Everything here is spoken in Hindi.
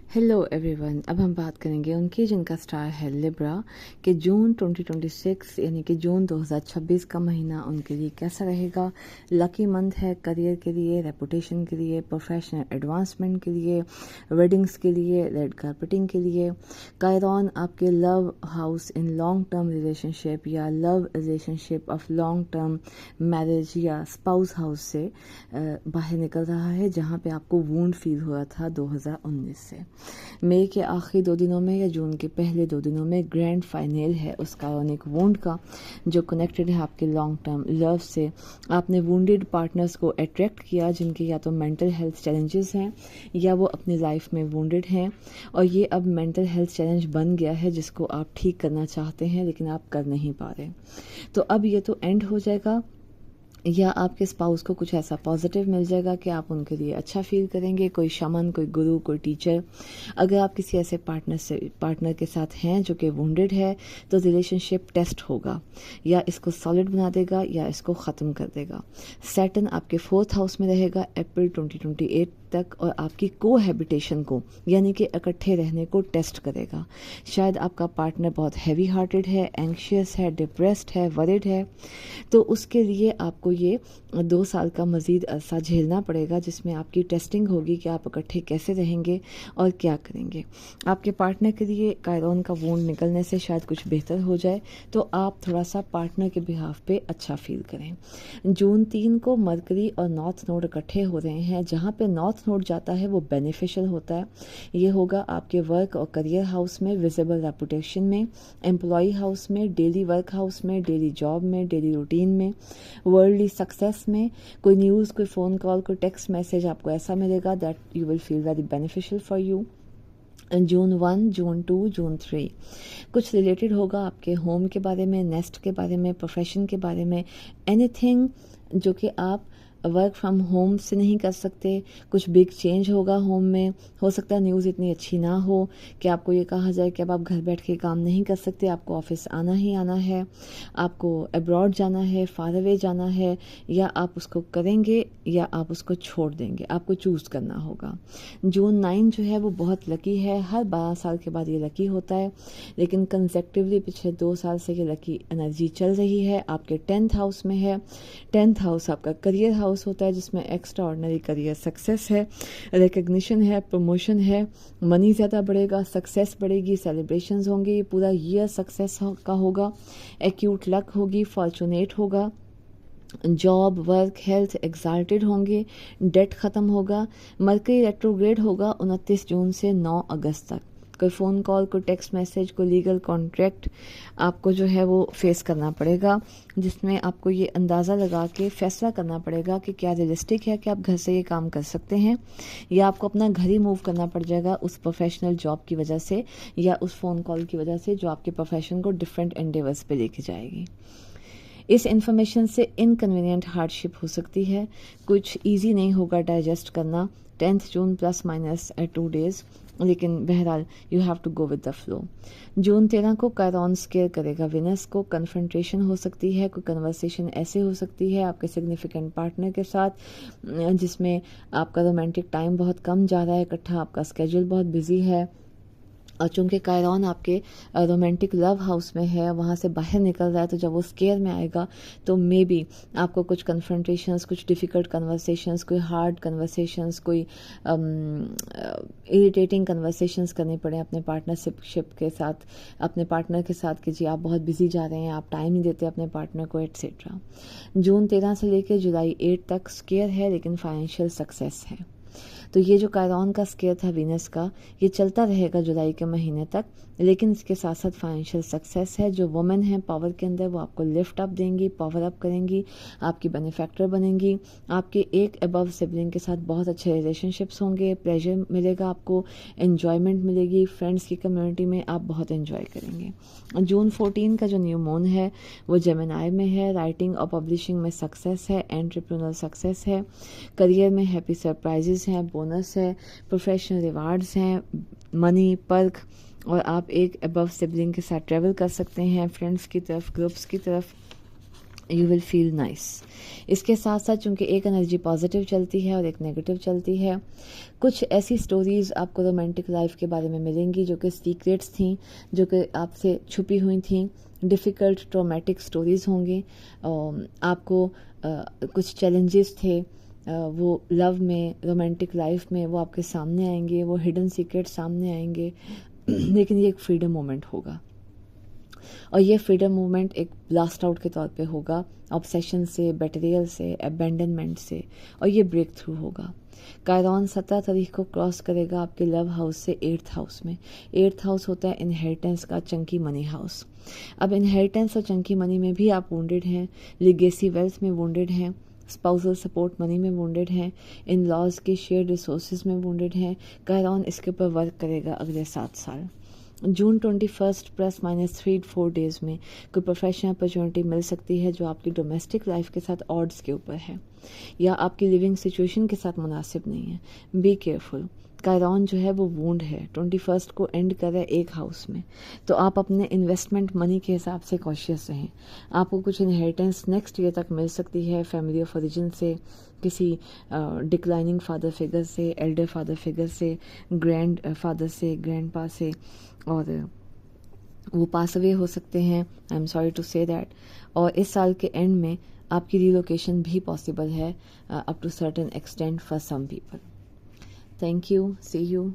Hello everyone. अब हम बात करेंगे उनकी जिनका स्टार है लिब्रा कि जून 2026 यानी कि जून 2026 का महीना उनके लिए कैसा रहेगा। लकी मंथ है करियर के लिए, रेपुटेशन के लिए, प्रोफेशनल एडवांसमेंट के लिए, वेडिंग्स के लिए, रेड कार्पेटिंग के लिए। कायरॉन आपके love house in long term relationship या love relationship of long term marriage या स्पाउस हाउस से बाहर निकल रहा है, जहां पे आपको वूंड फील हुआ था 2019 से। मई के आखिरी 2 दिनों में या जून के पहले 2 दिनों में ग्रैंड फाइनल है उस कारोनिक वुंड का, जो कनेक्टेड है आपके लॉन्ग टर्म लव से। आपने वुंडेड पार्टनर्स को अट्रैक्ट किया जिनके या तो मेंटल हेल्थ चैलेंजेस हैं या वो अपनी लाइफ में वुंडेड हैं, और ये अब मेंटल हेल्थ चैलेंज बन गया है जिसको आप ठीक करना चाहते हैं लेकिन आप कर नहीं पा रहे। तो अब ये तो एंड हो जाएगा, या आपके स्पाउस को कुछ ऐसा पॉजिटिव मिल जाएगा कि आप उनके लिए अच्छा फील करेंगे। कोई शमन, कोई गुरु, कोई टीचर। अगर आप किसी ऐसे पार्टनर के साथ हैं जो कि वुंडेड है, तो रिलेशनशिप टेस्ट होगा, या इसको सॉलिड बना देगा या इसको ख़त्म कर देगा। सैटर्न आपके 4th हाउस में रहेगा अप्रैल 2028 तक, और आपकी कोहैबिटेशन को यानी कि इकट्ठे रहने को टेस्ट करेगा। शायद आपका पार्टनर बहुत हैवी हार्टेड है, एंग्शियस है, डिप्रेस्ड है, वरिड है, तो उसके लिए आपको ये 2 साल का मज़ीद अरसा झेलना पड़ेगा जिसमें आपकी टेस्टिंग होगी कि आप इकट्ठे कैसे रहेंगे और क्या करेंगे। आपके पार्टनर के लिए कायरॉन का वूंड निकलने से शायद कुछ बेहतर हो जाए, तो आप थोड़ा सा पार्टनर के बिहाफ पे अच्छा फील करें। जून 3 को मरकरी और नॉर्थ नोड इकट्ठे हो रहे हैं। जहाँ पे नॉर्थ नोड जाता है वो बेनिफिशियल होता है। ये होगा आपके वर्क और करियर हाउस में, विजिबल रेपुटेशन में, एम्प्लॉय हाउस में, डेली वर्क हाउस में, डेली जॉब में, डेली रूटीन में, वर्ल्डली सक्सेस में। कोई न्यूज़, कोई फ़ोन कॉल, कोई टेक्स्ट मैसेज आपको ऐसा मिलेगा that you will feel very beneficial for you. June 1, June 2, June 3 कुछ रिलेटेड होगा आपके होम के बारे में, नेस्ट के बारे में, प्रोफेशन के बारे में, एनीथिंग जो कि आप वर्क फ्रॉम होम से नहीं कर सकते। कुछ बिग चेंज होगा होम में। हो सकता है न्यूज़ इतनी अच्छी ना हो कि आपको ये कहा जाए कि अब आप घर बैठ के काम नहीं कर सकते, आपको ऑफिस आना ही आना है, आपको अब्रॉड जाना है, फार अवे जाना है, या आप उसको करेंगे या आप उसको छोड़ देंगे, आपको चूज़ करना होगा। जून 9 जो है वो बहुत लकी है। हर 12 साल के बाद ये लकी होता है, लेकिन कंसेक्टिवली पिछले 2 साल से ये लकी एनर्जी चल रही है। आपके 10th हाउस में है। 10th हाउस आपका करियर हाउस होता है जिसमें एक्स्ट्रा ऑर्डिनरी करियर सक्सेस है, रिकग्निशन है, प्रमोशन है, मनी ज़्यादा बढ़ेगा, सक्सेस बढ़ेगी, सेलिब्रेशंस होंगे। ये पूरा ईयर सक्सेस का होगा। एक्यूट लक होगी, फॉर्चुनेट होगा। जॉब, वर्क, हेल्थ एक्साल्टेड होंगे। डेट ख़त्म होगा। मरकरी रेट्रोग्रेड होगा 29 जून से 9 अगस्त तक। कोई फ़ोन कॉल, कोई टेक्स्ट मैसेज, कोई लीगल कॉन्ट्रैक्ट आपको जो है वो फेस करना पड़ेगा, जिसमें आपको ये अंदाज़ा लगा के फैसला करना पड़ेगा कि क्या रियलिस्टिक है कि आप घर से ये काम कर सकते हैं, या आपको अपना घर ही मूव करना पड़ जाएगा उस प्रोफेशनल जॉब की वजह से या उस फ़ोन कॉल की वजह से जो आपके प्रोफेशन को डिफरेंट एंडेवर्स पे लेके जाएगी। इस इन्फॉर्मेशन से इनकन्वीनियंट हार्डशिप हो सकती है, कुछ इजी नहीं होगा डाइजेस्ट करना। 10th जून प्लस माइनस 2 डेज, लेकिन बहरहाल you have to go with the flow. June 13 को कायरॉन स्केयर करेगा विनस को। कन्फ्रंटेशन हो सकती है, कोई कन्वर्सेशन ऐसे हो सकती है आपके सिग्निफिकेंट पार्टनर के साथ जिसमें आपका रोमांटिक टाइम बहुत कम जा रहा है इकट्ठा, आपका स्केड्यूल बहुत बिजी है। और चूंकि कायरॉन आपके रोमांटिक लव हाउस में है, वहाँ से बाहर निकल रहा है, तो जब वो स्केयर में आएगा तो मे बी आपको कुछ कन्फ्रंटेशंस, कुछ डिफ़िकल्ट कन्वर्सेशंस, कोई हार्ड कन्वर्सेशंस, कोई इरिटेटिंग कन्वर्सेशंस करने पड़े अपने पार्टनरशिप के साथ, अपने पार्टनर के साथ कि जी आप बहुत बिजी जा रहे हैं, आप टाइम नहीं देते अपने पार्टनर को, एट्सेट्रा। जून 13 से लेकर जुलाई 8 तक स्केयर है लेकिन फाइनेंशियल सक्सेस है। तो ये जो कायरॉन का स्केयर था वीनस का, ये चलता रहेगा जुलाई के महीने तक, लेकिन इसके साथ साथ फाइनेंशियल सक्सेस है। जो वुमेन है पावर के अंदर, वो आपको लिफ्ट अप देंगी, पावर अप करेंगी, आपकी बेनिफैक्टर बनेंगी। आपके एक अबव सिबलिंग के साथ बहुत अच्छे रिलेशनशिप्स होंगे, प्लेजर मिलेगा आपको, एन्जॉयमेंट मिलेगी, फ्रेंड्स की कम्युनिटी में आप बहुत एन्जॉय करेंगे। जून 14 का जो न्यू मून है वो जेमिनाई में है। राइटिंग और पब्लिशिंग में सक्सेस है, एंटरप्रेन्योर सक्सेस है, करियर में हैप्पी सरप्राइजेस हैं, बोनस है, प्रोफेशनल रिवार्ड्स हैं, मनी, पर्क, और आप एक अबव सिबलिंग के साथ ट्रैवल कर सकते हैं फ्रेंड्स की तरफ, ग्रुप्स की तरफ। You will feel nice. इसके साथ साथ चूँकि एक एनर्जी पॉजिटिव चलती है और एक नेगेटिव चलती है, कुछ ऐसी स्टोरीज़ आपको रोमांटिक लाइफ के बारे में मिलेंगी जो कि सीक्रेट्स थी, जो कि आपसे छुपी हुई थी। डिफ़िकल्ट ट्रॉमेटिक स्टोरीज़ होंगी। आपको कुछ चैलेंजेस थे वो लव में, रोमांटिक लाइफ में, वो आपके सामने आएंगे, वो हिडन सीक्रेट सामने आएंगे। लेकिन ये एक फ्रीडम मोमेंट होगा, और ये फ्रीडम मूवमेंट एक ब्लास्ट आउट के तौर पे होगा ऑब्सेशन से, बेटरियल से, अबेंडनमेंट से, और ये ब्रेक थ्रू होगा। कायरॉन 17 तारीख को क्रॉस करेगा आपके लव हाउस से 8th हाउस में। 8th हाउस होता है इनहेरिटेंस का, चंकी मनी हाउस। अब इनहेरिटेंस और चंकी मनी में भी आप वोंडेड हैं, लिगेसी वेल्थ में वोंडेड हैं, स्पाउसल सपोर्ट मनी में वोंडेड हैं, इन लॉज के शेयर रिसोर्सेज में वोंडेड हैं। कायरॉन इसके ऊपर वर्क करेगा अगले 7 साल। जून 21 +-3-4 डेज में कोई प्रोफेशनल अपॉर्चुनिटी मिल सकती है जो आपकी डोमेस्टिक लाइफ के साथ ऑड्स के ऊपर है या आपकी लिविंग सिचुएशन के साथ मुनासिब नहीं है। Be careful. कायरॉन जो है वो वूंड है, 21 को एंड कर रहा है एक हाउस में, तो आप अपने इन्वेस्टमेंट मनी के हिसाब से कॉशियस रहें। आपको कुछ इनहेरिटेंस नेक्स्ट ईयर तक मिल सकती है फैमिली ऑफ ओरिजिन से, किसी डिक्लाइनिंग फादर फिगर से, एल्डर फादर फिगर से, ग्रैंड फादर से, ग्रैंड पा से, और वो पास अवे हो सकते हैं। I am sorry to say that. और इस साल के एंड में आपकी रिलोकेशन भी पॉसिबल है up to certain extent for some people. Thank you, see you.